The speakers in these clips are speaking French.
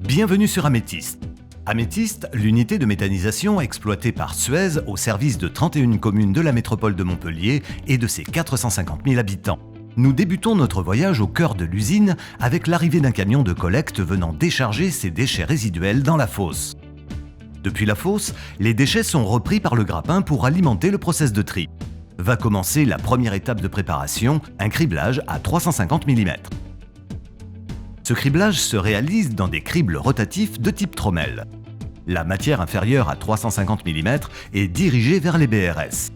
Bienvenue sur Améthyste. Améthyste, l'unité de méthanisation exploitée par Suez au service de 31 communes de la métropole de Montpellier et de ses 450 000 habitants. Nous débutons notre voyage au cœur de l'usine avec l'arrivée d'un camion de collecte venant décharger ses déchets résiduels dans la fosse. Depuis la fosse, les déchets sont repris par le grappin pour alimenter le process de tri. Va commencer la première étape de préparation, un criblage à 350 mm. Ce criblage se réalise dans des cribles rotatifs de type trommel. La matière inférieure à 350 mm est dirigée vers les BRS.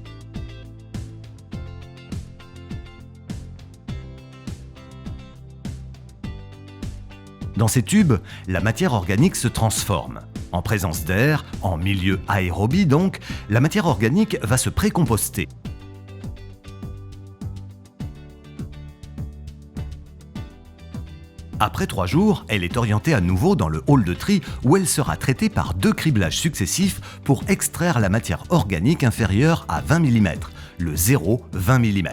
Dans ces tubes, la matière organique se transforme. En présence d'air, en milieu aérobie donc, la matière organique va se précomposter. Après 3 jours, elle est orientée à nouveau dans le hall de tri où elle sera traitée par 2 criblages successifs pour extraire la matière organique inférieure à 20 mm, le 0,20 mm.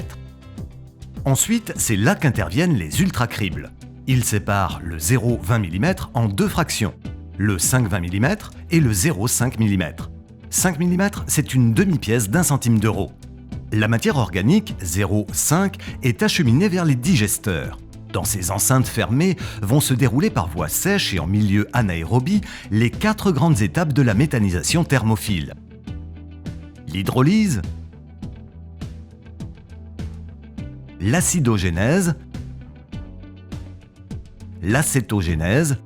Ensuite, c'est là qu'interviennent les ultra-cribles. Ils séparent le 0,20 mm en 2 fractions, le 5,20 mm et le 0,5 mm. 5 mm, c'est une demi-pièce d'1 centime d'euro. La matière organique, 0,5, est acheminée vers les digesteurs. Dans ces enceintes fermées vont se dérouler par voie sèche et en milieu anaérobie les 4 grandes étapes de la méthanisation thermophile. L'hydrolyse, l'acidogénèse, l'acétogénèse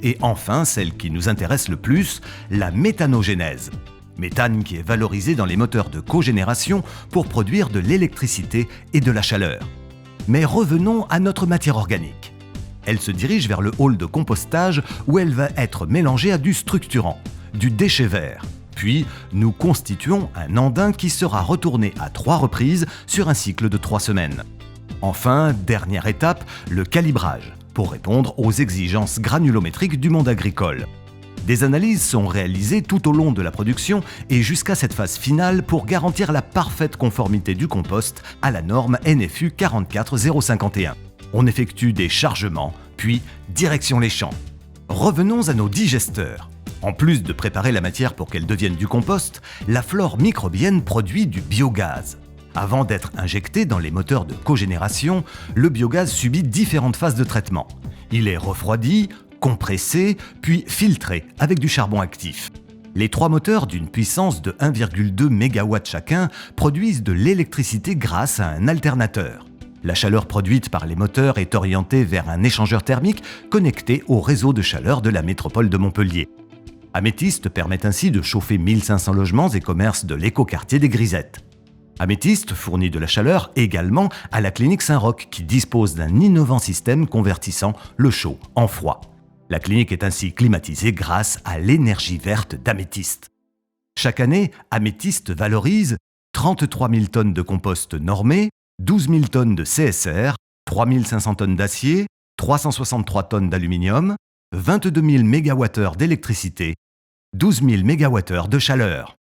et enfin celle qui nous intéresse le plus, la méthanogénèse. Méthane qui est valorisé dans les moteurs de cogénération pour produire de l'électricité et de la chaleur. Mais revenons à notre matière organique. Elle se dirige vers le hall de compostage où elle va être mélangée à du structurant, du déchet vert. Puis, nous constituons un andin qui sera retourné à 3 reprises sur un cycle de 3 semaines. Enfin, dernière étape, le calibrage, pour répondre aux exigences granulométriques du monde agricole. Des analyses sont réalisées tout au long de la production et jusqu'à cette phase finale pour garantir la parfaite conformité du compost à la norme NFU 44051. On effectue des chargements, puis direction les champs. Revenons à nos digesteurs. En plus de préparer la matière pour qu'elle devienne du compost, la flore microbienne produit du biogaz. Avant d'être injecté dans les moteurs de cogénération, le biogaz subit différentes phases de traitement. Il est refroidi, compressé, puis filtré avec du charbon actif. Les 3 moteurs d'une puissance de 1,2 MW chacun produisent de l'électricité grâce à un alternateur. La chaleur produite par les moteurs est orientée vers un échangeur thermique connecté au réseau de chaleur de la métropole de Montpellier. Améthyste permet ainsi de chauffer 1500 logements et commerces de l'écoquartier des Grisettes. Améthyste fournit de la chaleur également à la clinique Saint-Roch qui dispose d'un innovant système convertissant le chaud en froid. La clinique est ainsi climatisée grâce à l'énergie verte d'Améthyste. Chaque année, Améthyste valorise 33 000 tonnes de compost normé, 12 000 tonnes de CSR, 3 500 tonnes d'acier, 363 tonnes d'aluminium, 22 000 MWh d'électricité, 12 000 MWh de chaleur.